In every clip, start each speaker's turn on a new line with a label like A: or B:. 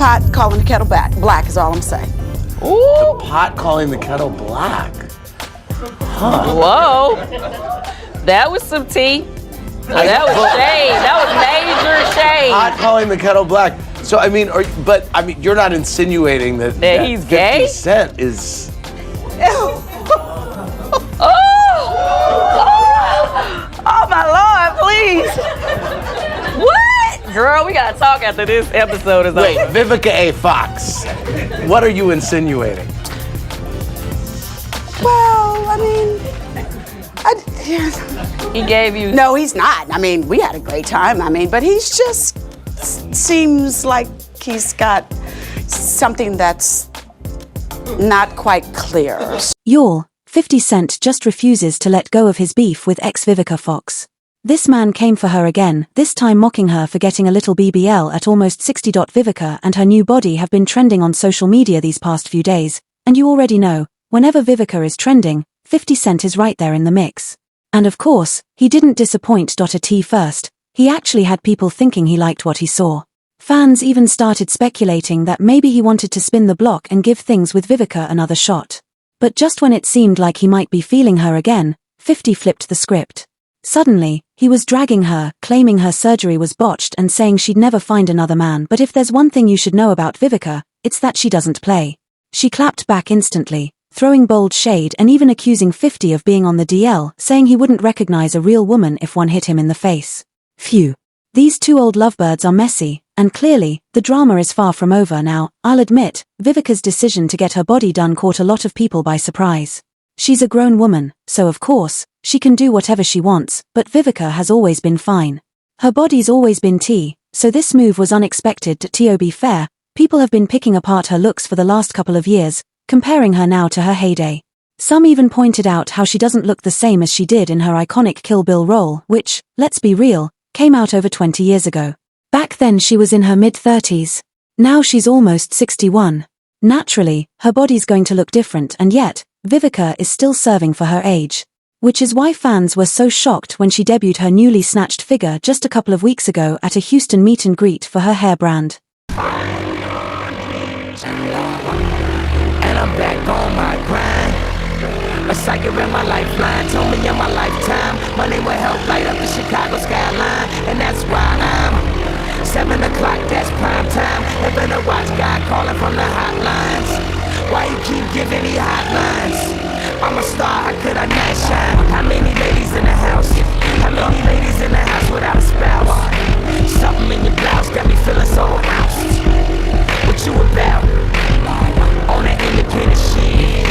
A: pot calling the kettle black is all I'm saying.
B: Ooh. The pot calling the kettle black. Huh.
C: Whoa. That was some tea. That was shade. That was major shade.
B: Pot calling the kettle black. So I mean, you're not insinuating that
C: he's
B: 50
C: gay?
B: Cent is.
C: Oh my Lord, please. What? Girl, we gotta talk after this episode is over.
B: Wait, Vivica A. Fox, what are you insinuating?
A: Well, I mean,
C: he gave you...
A: No, he's not. I mean, we had a great time. I mean, but he's just seems like he's got something that's not quite clear.
D: Y'all, 50 Cent just refuses to let go of his beef with ex-Vivica Fox. This man came for her again, this time mocking her for getting a little BBL at almost 60. Vivica and her new body have been trending on social media these past few days, and you already know, whenever Vivica is trending, 50 Cent is right there in the mix. And of course, he didn't disappoint. At first, he actually had people thinking he liked what he saw. Fans even started speculating that maybe he wanted to spin the block and give things with Vivica another shot. But just when it seemed like he might be feeling her again, 50 flipped the script. Suddenly, he was dragging her, claiming her surgery was botched and saying she'd never find another man. But if there's one thing you should know about Vivica, it's that she doesn't play. She clapped back instantly, throwing bold shade and even accusing 50 of being on the DL, saying he wouldn't recognize a real woman if one hit him in the face. Phew. These two old lovebirds are messy, and clearly, the drama is far from over now. I'll admit, Vivica's decision to get her body done caught a lot of people by surprise. She's a grown woman, so of course, she can do whatever she wants, but Vivica has always been fine. Her body's always been T, so this move was unexpected. To be fair, people have been picking apart her looks for the last couple of years, comparing her now to her heyday. Some even pointed out how she doesn't look the same as she did in her iconic Kill Bill role, which, let's be real, came out over 20 years ago. Back then she was in her mid-30s. Now she's almost 61. Naturally, her body's going to look different, and yet, Vivica is still serving for her age. Which is why fans were so shocked when she debuted her newly snatched figure just a couple of weeks ago at a Houston meet and greet for her hair brand.
E: And I'm back on my grind. A psychic in my lifeline told me in my lifetime money will help light up the Chicago skyline. And that's why I'm 7 o'clock, that's prime time. Heaven to watch God calling from the hotlines. Why you keep giving me hotlines? I'm a star, how could I not shine? How many ladies in the house? How many ladies in the house without a spouse? Something in your blouse got me feeling so housed. What you about? On that independent shit.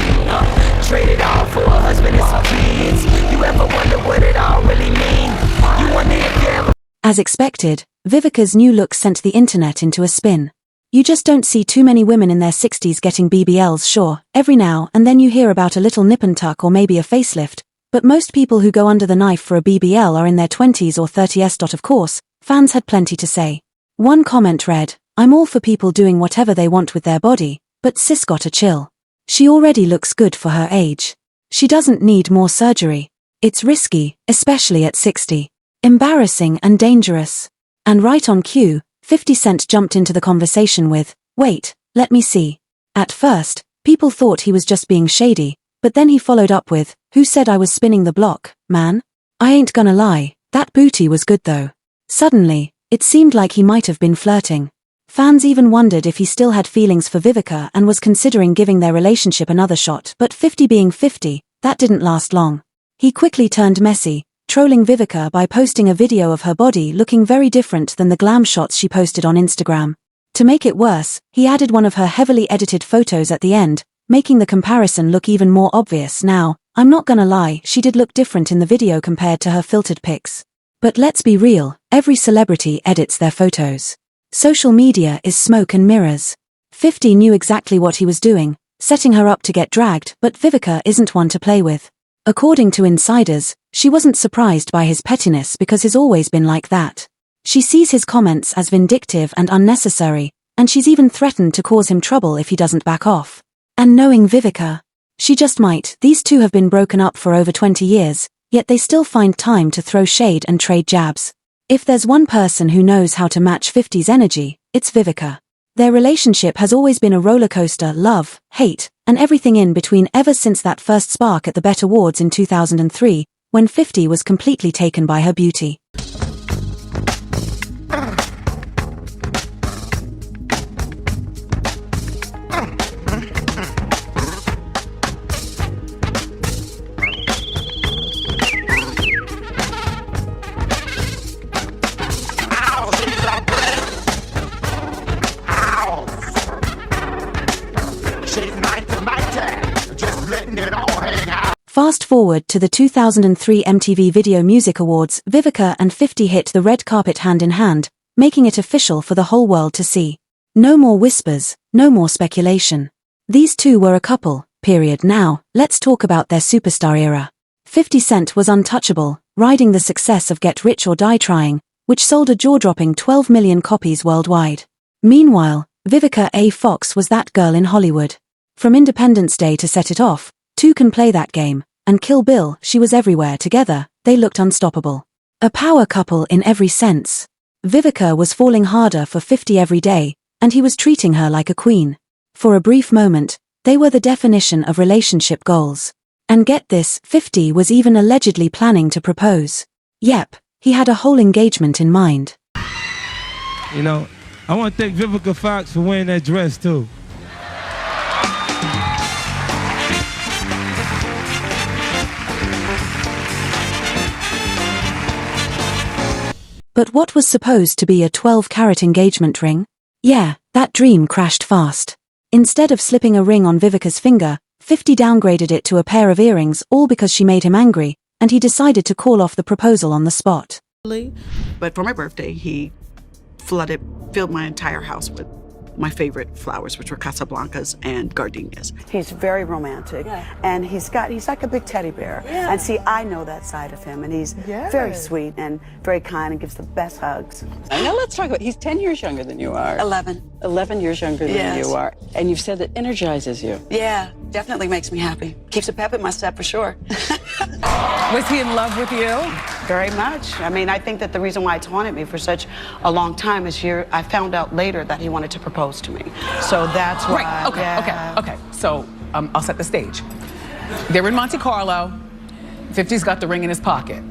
E: Traded all for a husband and some kids. You ever wonder what it all really mean? You wonder if you ever...
D: As expected, Vivica's new look sent the internet into a spin. You just don't see too many women in their 60s getting BBLs. Sure, every now and then you hear about a little nip and tuck or maybe a facelift, but most people who go under the knife for a BBL are in their 20s or 30s. Of course, fans had plenty to say. One comment read, "I'm all for people doing whatever they want with their body, but sis gotta chill. She already looks good for her age. She doesn't need more surgery. It's risky, especially at 60. Embarrassing and dangerous." And right on cue, 50 Cent jumped into the conversation with, "Wait, let me see." At first, people thought he was just being shady, but then he followed up with, "Who said I was spinning the block, man? I ain't gonna lie, that booty was good though." Suddenly, it seemed like he might have been flirting. Fans even wondered if he still had feelings for Vivica and was considering giving their relationship another shot, but 50 being 50, that didn't last long. He quickly turned messy, trolling Vivica by posting a video of her body looking very different than the glam shots she posted on Instagram. To make it worse, he added one of her heavily edited photos at the end, making the comparison look even more obvious. Now, I'm not gonna lie, she did look different in the video compared to her filtered pics. But let's be real, every celebrity edits their photos. Social media is smoke and mirrors. 50 knew exactly what he was doing, setting her up to get dragged, but Vivica isn't one to play with. According to insiders, she wasn't surprised by his pettiness because he's always been like that. She sees his comments as vindictive and unnecessary, and she's even threatened to cause him trouble if he doesn't back off. And knowing Vivica, she just might. These two have been broken up for over 20 years, yet they still find time to throw shade and trade jabs. If there's one person who knows how to match 50's energy, it's Vivica. Their relationship has always been a roller coaster, love, hate, and everything in between ever since that first spark at the BET Awards in 2003, when 50 was completely taken by her beauty. Fast forward to the 2003 MTV Video Music Awards, Vivica and 50 hit the red carpet hand in hand, making it official for the whole world to see. No more whispers, no more speculation. These two were a couple, period. Now, let's talk about their superstar era. 50 Cent was untouchable, riding the success of Get Rich or Die Trying, which sold a jaw-dropping 12 million copies worldwide. Meanwhile, Vivica A. Fox was that girl in Hollywood. From Independence Day to Set It Off, Two Can Play That Game, and Kill Bill, she was everywhere. Together, they looked unstoppable. A power couple in every sense. Vivica was falling harder for 50 every day, and he was treating her like a queen. For a brief moment, they were the definition of relationship goals. And get this, 50 was even allegedly planning to propose. Yep, he had a whole engagement in mind.
F: You know, I want to thank Vivica Fox for wearing that dress too.
D: But what was supposed to be a 12-carat engagement ring? Yeah, that dream crashed fast. Instead of slipping a ring on Vivica's finger, 50 downgraded it to a pair of earrings, all because she made him angry, and he decided to call off the proposal on the spot.
A: But for my birthday, he filled my entire house with my favorite flowers, which were Casablancas and gardenias. He's very romantic, and he's like a big teddy bear. And see, I know that side of him, and he's very sweet and very kind and gives the best hugs.
G: Now let's talk about, he's 10 years younger than you are.
A: 11.
G: 11 years younger than you are. And you've said that energizes you.
A: Yeah, definitely makes me happy. Keeps a pep in my step for sure.
C: Was he in love with you?
A: Very much. I mean, I think that the reason why it's haunted me for such a long time is I found out later that he wanted to propose to me. So that's why.
C: Right, okay. So I'll set the stage. They're in Monte Carlo. 50's got the ring in his pocket.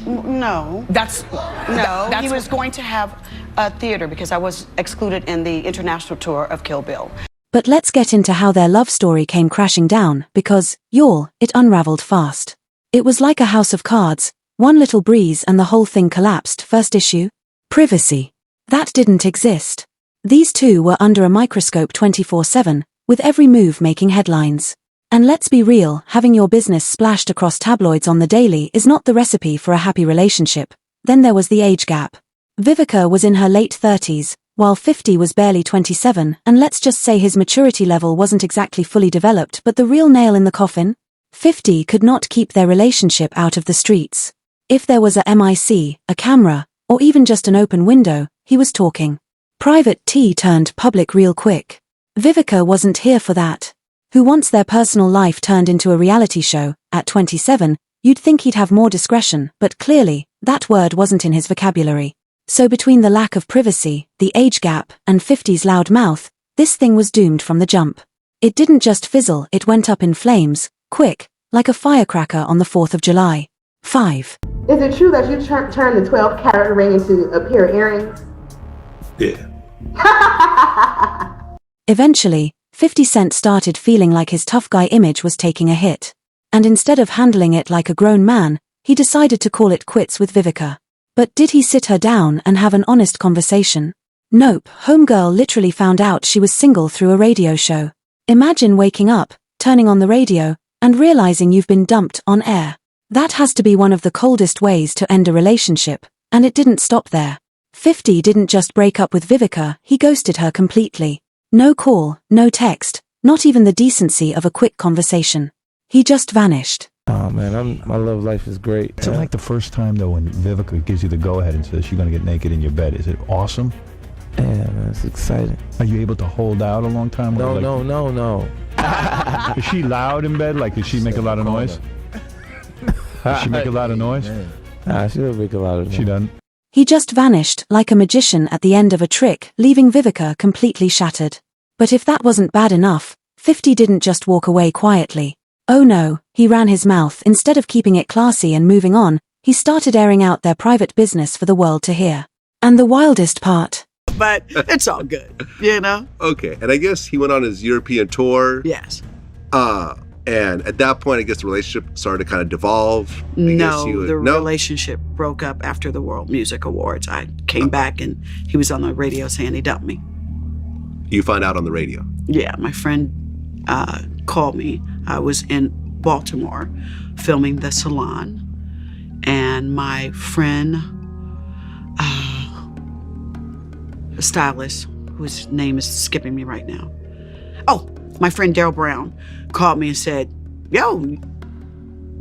A: No.
C: That's
A: he was going to have a theater because I was excluded in the international tour of Kill Bill.
D: But let's get into how their love story came crashing down, because, y'all, it unraveled fast. It was like a house of cards, one little breeze and the whole thing collapsed. First issue? Privacy. That didn't exist. These two were under a microscope 24/7, with every move making headlines. And let's be real, having your business splashed across tabloids on the daily is not the recipe for a happy relationship. Then there was the age gap. Vivica was in her late 30s, while 50 was barely 27, and let's just say his maturity level wasn't exactly fully developed. But the real nail in the coffin? 50 could not keep their relationship out of the streets. If there was a mic, a camera, or even just an open window, he was talking. Private tea turned public real quick. Vivica wasn't here for that. Who wants their personal life turned into a reality show? At 27, you'd think he'd have more discretion, but clearly, that word wasn't in his vocabulary. So between the lack of privacy, the age gap, and 50's loud mouth, this thing was doomed from the jump. It didn't just fizzle, it went up in flames, quick, like a firecracker on the 4th of July. 5.
H: Is it true that you turned the 12-carat ring into a pair of earrings?
F: Yeah.
D: Eventually, 50 Cent started feeling like his tough guy image was taking a hit. And instead of handling it like a grown man, he decided to call it quits with Vivica. But did he sit her down and have an honest conversation? Nope, homegirl literally found out she was single through a radio show. Imagine waking up, turning on the radio, and realizing you've been dumped on air. That has to be one of the coldest ways to end a relationship, and it didn't stop there. 50 didn't just break up with Vivica, he ghosted her completely. No call, no text, not even the decency of a quick conversation. He just vanished.
F: Oh man, my love life is great.
I: Is it like the first time though when Vivica gives you the go-ahead and says she's gonna get naked in your bed? Is it awesome?
F: Yeah, man, it's exciting.
I: Are you able to hold out a long time?
F: No.
I: Is she loud in bed? Like, does she make a lot of noise? Does she make a lot of noise?
F: Nah, she don't make a lot of noise.
I: She doesn't?
D: He just vanished like a magician at the end of a trick, leaving Vivica completely shattered. But if that wasn't bad enough, 50 didn't just walk away quietly. Oh no, he ran his mouth. Instead of keeping it classy and moving on, he started airing out their private business for the world to hear. And the wildest part.
A: But it's all good, you know?
J: Okay, and I guess he went on his European tour.
A: Yes.
J: And at that point, I guess the relationship started to kind of devolve.
A: The relationship broke up after the World Music Awards. I came back and he was on the radio saying he dumped me.
J: You find out on the radio?
A: Yeah, my friend called me. I was in Baltimore filming The Salon, and my friend, a stylist, whose name is skipping me right now. Oh, my friend Daryl Brown called me and said, yo,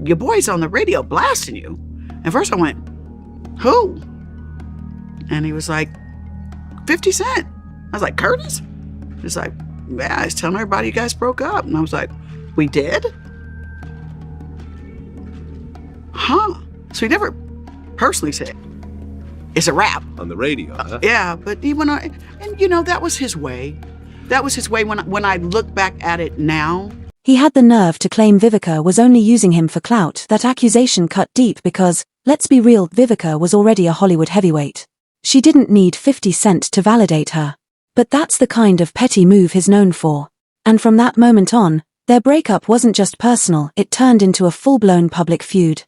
A: your boy's on the radio blasting you. And first I went, who? And he was like, 50 Cent. I was like, Curtis? He's like, yeah, he's telling everybody you guys broke up. And I was like, we did? Huh. So he never personally said, it's a wrap.
J: On the radio, huh?
A: Yeah, but he went on, and you know, that was his way. That was his way. When I look back at it now.
D: He had the nerve to claim Vivica was only using him for clout. That accusation cut deep because, let's be real, Vivica was already a Hollywood heavyweight. She didn't need 50 Cent to validate her. But that's the kind of petty move he's known for. And from that moment on, their breakup wasn't just personal, it turned into a full-blown public feud.